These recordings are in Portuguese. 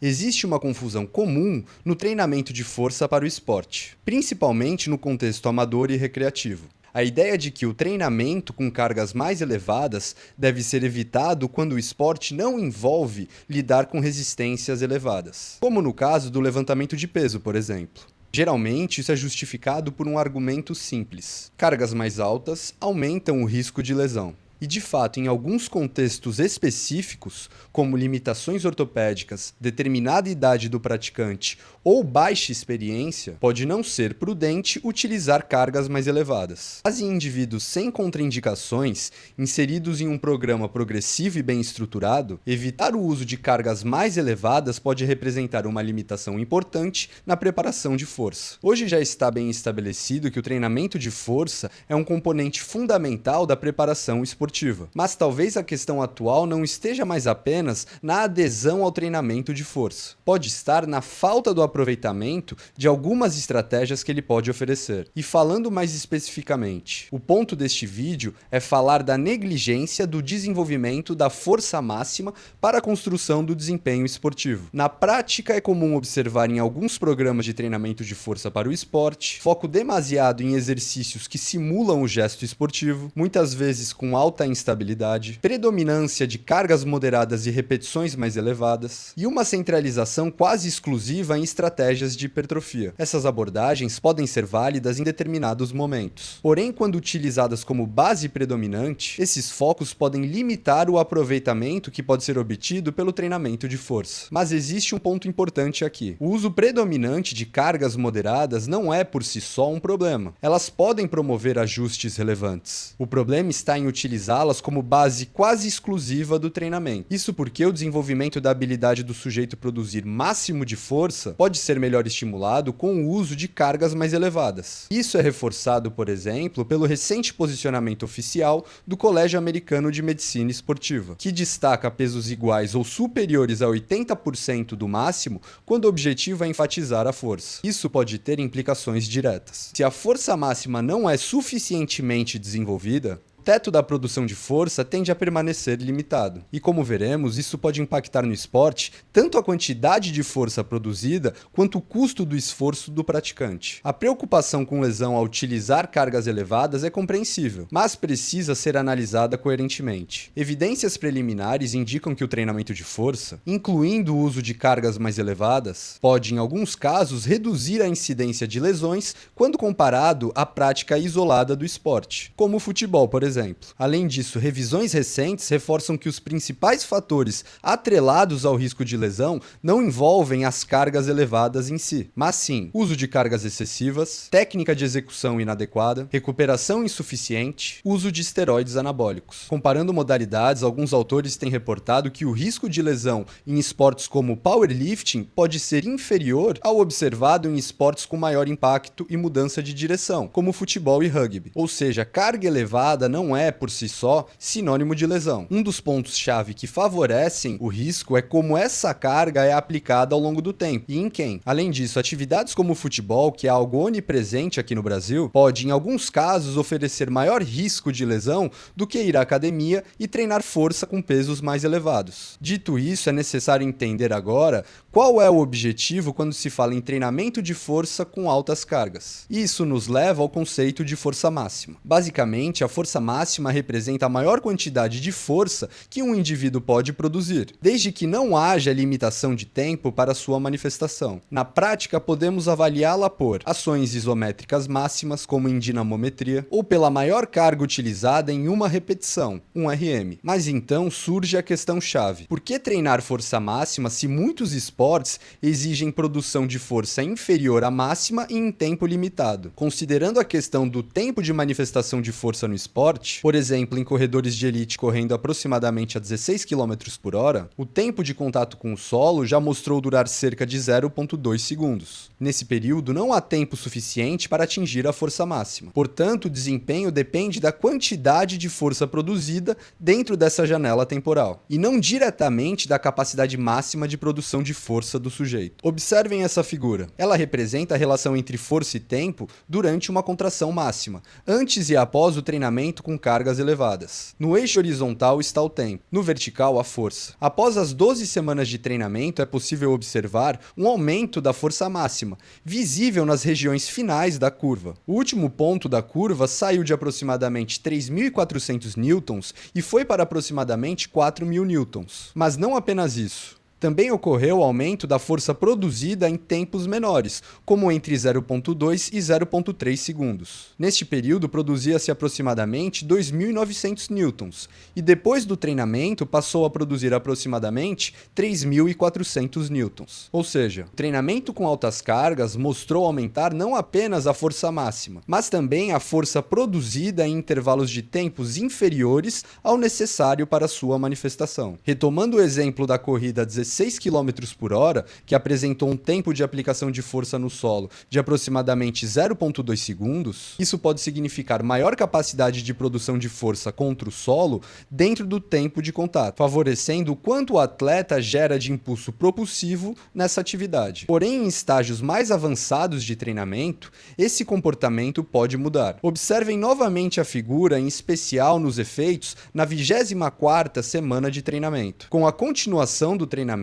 Existe uma confusão comum no treinamento de força para o esporte, principalmente no contexto amador e recreativo. A ideia de que o treinamento com cargas mais elevadas deve ser evitado quando o esporte não envolve lidar com resistências elevadas, como no caso do levantamento de peso, por exemplo. Geralmente, isso é justificado por um argumento simples: cargas mais altas aumentam o risco de lesão. E, de fato, em alguns contextos específicos, como limitações ortopédicas, determinada idade do praticante ou baixa experiência, pode não ser prudente utilizar cargas mais elevadas. Mas em indivíduos sem contraindicações, inseridos em um programa progressivo e bem estruturado, evitar o uso de cargas mais elevadas pode representar uma limitação importante na preparação de força. Hoje já está bem estabelecido que o treinamento de força é um componente fundamental da preparação esportiva. Mas talvez a questão atual não esteja mais apenas na adesão ao treinamento de força. Pode estar na falta do aproveitamento de algumas estratégias que ele pode oferecer. E falando mais especificamente, o ponto deste vídeo é falar da negligência do desenvolvimento da força máxima para a construção do desempenho esportivo. Na prática, é comum observar em alguns programas de treinamento de força para o esporte foco demasiado em exercícios que simulam o gesto esportivo, muitas vezes com alta instabilidade, predominância de cargas moderadas e repetições mais elevadas, e uma centralização quase exclusiva em estratégias de hipertrofia. Essas abordagens podem ser válidas em determinados momentos. Porém, quando utilizadas como base predominante, esses focos podem limitar o aproveitamento que pode ser obtido pelo treinamento de força. Mas existe um ponto importante aqui. O uso predominante de cargas moderadas não é por si só um problema. Elas podem promover ajustes relevantes. O problema está em utilizá-las como base quase exclusiva do treinamento. Isso porque o desenvolvimento da habilidade do sujeito produzir máximo de força pode ser melhor estimulado com o uso de cargas mais elevadas. Isso é reforçado, por exemplo, pelo recente posicionamento oficial do Colégio Americano de Medicina Esportiva, que destaca pesos iguais ou superiores a 80% do máximo quando o objetivo é enfatizar a força. Isso pode ter implicações diretas. Se a força máxima não é suficientemente desenvolvida, o teto da produção de força tende a permanecer limitado. E como veremos, isso pode impactar no esporte tanto a quantidade de força produzida quanto o custo do esforço do praticante. A preocupação com lesão ao utilizar cargas elevadas é compreensível, mas precisa ser analisada coerentemente. Evidências preliminares indicam que o treinamento de força, incluindo o uso de cargas mais elevadas, pode, em alguns casos, reduzir a incidência de lesões quando comparado à prática isolada do esporte, como o futebol, por exemplo. Além disso, revisões recentes reforçam que os principais fatores atrelados ao risco de lesão não envolvem as cargas elevadas em si, mas sim uso de cargas excessivas, técnica de execução inadequada, recuperação insuficiente, uso de esteroides anabólicos. Comparando modalidades, alguns autores têm reportado que o risco de lesão em esportes como powerlifting pode ser inferior ao observado em esportes com maior impacto e mudança de direção, como futebol e rugby. Ou seja, carga elevada não é, por si só, sinônimo de lesão. Um dos pontos-chave que favorecem o risco é como essa carga é aplicada ao longo do tempo e em quem. Além disso, atividades como o futebol, que é algo onipresente aqui no Brasil, pode, em alguns casos, oferecer maior risco de lesão do que ir à academia e treinar força com pesos mais elevados. Dito isso, é necessário entender agora qual é o objetivo quando se fala em treinamento de força com altas cargas. Isso nos leva ao conceito de força máxima. Basicamente, a força máxima representa a maior quantidade de força que um indivíduo pode produzir, desde que não haja limitação de tempo para sua manifestação. Na prática, podemos avaliá-la por ações isométricas máximas, como em dinamometria, ou pela maior carga utilizada em uma repetição, um RM. Mas então surge a questão-chave: por que treinar força máxima se muitos esportes exigem produção de força inferior à máxima e em tempo limitado? Considerando a questão do tempo de manifestação de força no esporte, por exemplo, em corredores de elite correndo aproximadamente a 16 km por hora, o tempo de contato com o solo já mostrou durar cerca de 0,2 segundos. Nesse período, não há tempo suficiente para atingir a força máxima. Portanto, o desempenho depende da quantidade de força produzida dentro dessa janela temporal, e não diretamente da capacidade máxima de produção de força do sujeito. Observem essa figura. Ela representa a relação entre força e tempo durante uma contração máxima, antes e após o treinamento com cargas elevadas. No eixo horizontal está o tempo, no vertical a força. Após as 12 semanas de treinamento, é possível observar um aumento da força máxima, visível nas regiões finais da curva. O último ponto da curva saiu de aproximadamente 3.400 newtons e foi para aproximadamente 4.000 newtons. Mas não apenas isso. Também ocorreu o aumento da força produzida em tempos menores, como entre 0,2 e 0,3 segundos. Neste período, produzia-se aproximadamente 2.900 newtons, e depois do treinamento passou a produzir aproximadamente 3.400 newtons. Ou seja, o treinamento com altas cargas mostrou aumentar não apenas a força máxima, mas também a força produzida em intervalos de tempos inferiores ao necessário para sua manifestação. Retomando o exemplo da corrida 16 km por hora, que apresentou um tempo de aplicação de força no solo de aproximadamente 0,2 segundos, isso pode significar maior capacidade de produção de força contra o solo dentro do tempo de contato, favorecendo o quanto o atleta gera de impulso propulsivo nessa atividade. Porém, em estágios mais avançados de treinamento, esse comportamento pode mudar. Observem novamente a figura, em especial nos efeitos, na 24ª semana de treinamento. Com a continuação do treinamento,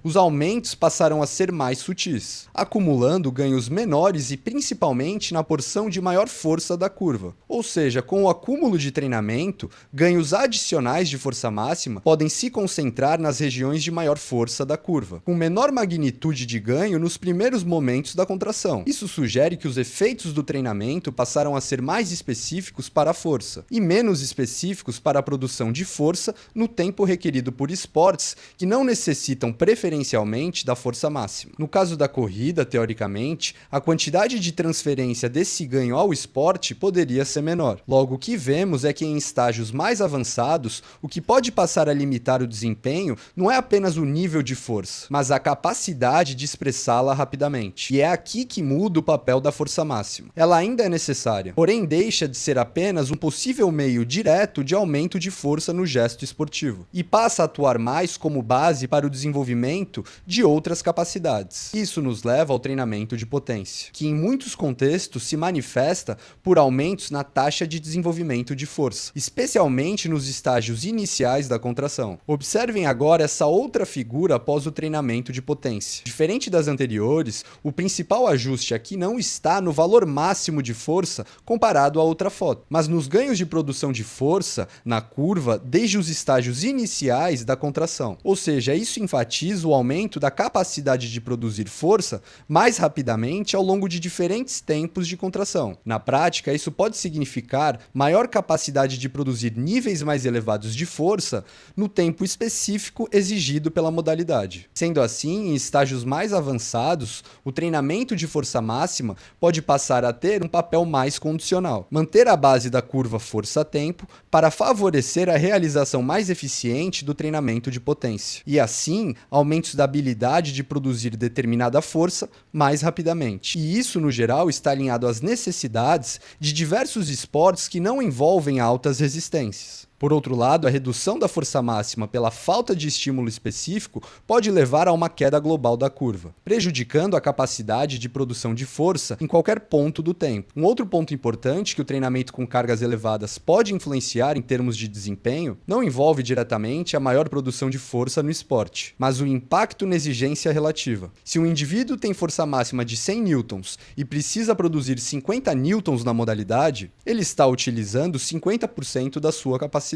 os aumentos passaram a ser mais sutis, acumulando ganhos menores e principalmente na porção de maior força da curva. Ou seja, com o acúmulo de treinamento, ganhos adicionais de força máxima podem se concentrar nas regiões de maior força da curva, com menor magnitude de ganho nos primeiros momentos da contração. Isso sugere que os efeitos do treinamento passaram a ser mais específicos para a força e menos específicos para a produção de força no tempo requerido por esportes que não necessitam preferencialmente da força máxima. No caso da corrida, teoricamente, a quantidade de transferência desse ganho ao esporte poderia ser menor. Logo, o que vemos é que em estágios mais avançados, o que pode passar a limitar o desempenho não é apenas o nível de força, mas a capacidade de expressá-la rapidamente. E é aqui que muda o papel da força máxima. Ela ainda é necessária, porém deixa de ser apenas um possível meio direto de aumento de força no gesto esportivo e passa a atuar mais como base para o desenvolvimento de outras capacidades. Isso nos leva ao treinamento de potência, que em muitos contextos se manifesta por aumentos na taxa de desenvolvimento de força, especialmente nos estágios iniciais da contração. Observem agora essa outra figura após o treinamento de potência. Diferente das anteriores, o principal ajuste aqui não está no valor máximo de força comparado à outra foto, mas nos ganhos de produção de força na curva desde os estágios iniciais da contração. Ou seja, isso enfatiza o aumento da capacidade de produzir força mais rapidamente ao longo de diferentes tempos de contração. Na prática, isso pode significar maior capacidade de produzir níveis mais elevados de força no tempo específico exigido pela modalidade. Sendo assim, em estágios mais avançados, o treinamento de força máxima pode passar a ter um papel mais condicional, manter a base da curva força-tempo para favorecer a realização mais eficiente do treinamento de potência. E assim, aumentos da habilidade de produzir determinada força mais rapidamente. E isso, no geral, está alinhado às necessidades de diversos esportes que não envolvem altas resistências. Por outro lado, a redução da força máxima pela falta de estímulo específico pode levar a uma queda global da curva, prejudicando a capacidade de produção de força em qualquer ponto do tempo. Um outro ponto importante que o treinamento com cargas elevadas pode influenciar em termos de desempenho não envolve diretamente a maior produção de força no esporte, mas o impacto na exigência relativa. Se um indivíduo tem força máxima de 100 newtons e precisa produzir 50 newtons na modalidade, ele está utilizando 50% da sua capacidade.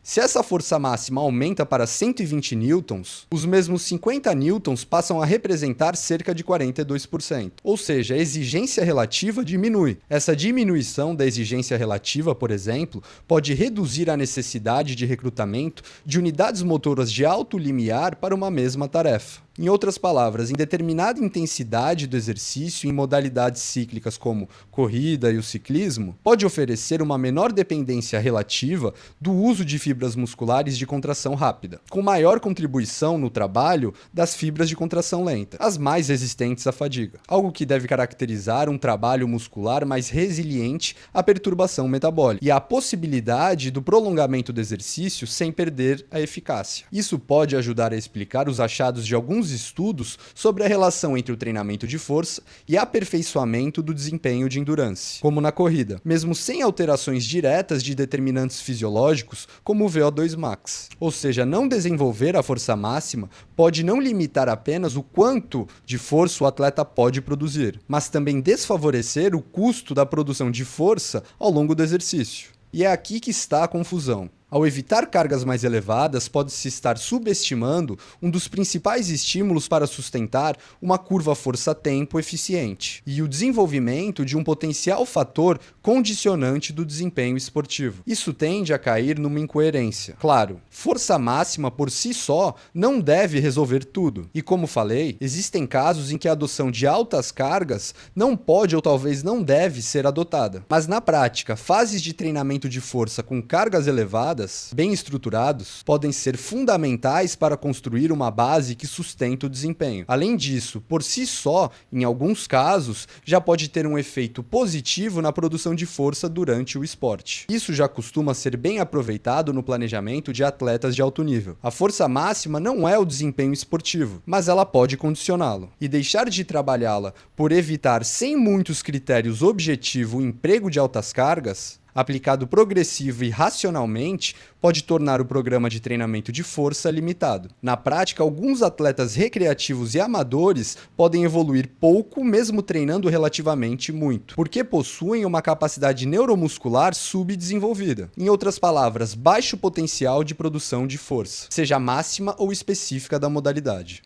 Se essa força máxima aumenta para 120 newtons, os mesmos 50 newtons passam a representar cerca de 42%. Ou seja, a exigência relativa diminui. Essa diminuição da exigência relativa, por exemplo, pode reduzir a necessidade de recrutamento de unidades motoras de alto limiar para uma mesma tarefa. Em outras palavras, em determinada intensidade do exercício em modalidades cíclicas como corrida e o ciclismo, pode oferecer uma menor dependência relativa do uso de fibras fibras musculares de contração rápida, com maior contribuição no trabalho das fibras de contração lenta, as mais resistentes à fadiga, algo que deve caracterizar um trabalho muscular mais resiliente à perturbação metabólica e a possibilidade do prolongamento do exercício sem perder a eficácia. Isso pode ajudar a explicar os achados de alguns estudos sobre a relação entre o treinamento de força e aperfeiçoamento do desempenho de endurance, como na corrida, mesmo sem alterações diretas de determinantes fisiológicos como o VO2 max. Ou seja, não desenvolver a força máxima pode não limitar apenas o quanto de força o atleta pode produzir, mas também desfavorecer o custo da produção de força ao longo do exercício. E é aqui que está a confusão. Ao evitar cargas mais elevadas, pode-se estar subestimando um dos principais estímulos para sustentar uma curva força-tempo eficiente e o desenvolvimento de um potencial fator condicionante do desempenho esportivo. Isso tende a cair numa incoerência. Claro, força máxima por si só não deve resolver tudo. E como falei, existem casos em que a adoção de altas cargas não pode ou talvez não deve ser adotada. Mas na prática, fases de treinamento de força com cargas elevadas bem estruturados, podem ser fundamentais para construir uma base que sustenta o desempenho. Além disso, por si só, em alguns casos, já pode ter um efeito positivo na produção de força durante o esporte. Isso já costuma ser bem aproveitado no planejamento de atletas de alto nível. A força máxima não é o desempenho esportivo, mas ela pode condicioná-lo. E deixar de trabalhá-la por evitar, sem muitos critérios objetivos, o emprego de altas cargas, aplicado progressivo e racionalmente, pode tornar o programa de treinamento de força limitado. Na prática, alguns atletas recreativos e amadores podem evoluir pouco, mesmo treinando relativamente muito, porque possuem uma capacidade neuromuscular subdesenvolvida. Em outras palavras, baixo potencial de produção de força, seja máxima ou específica da modalidade.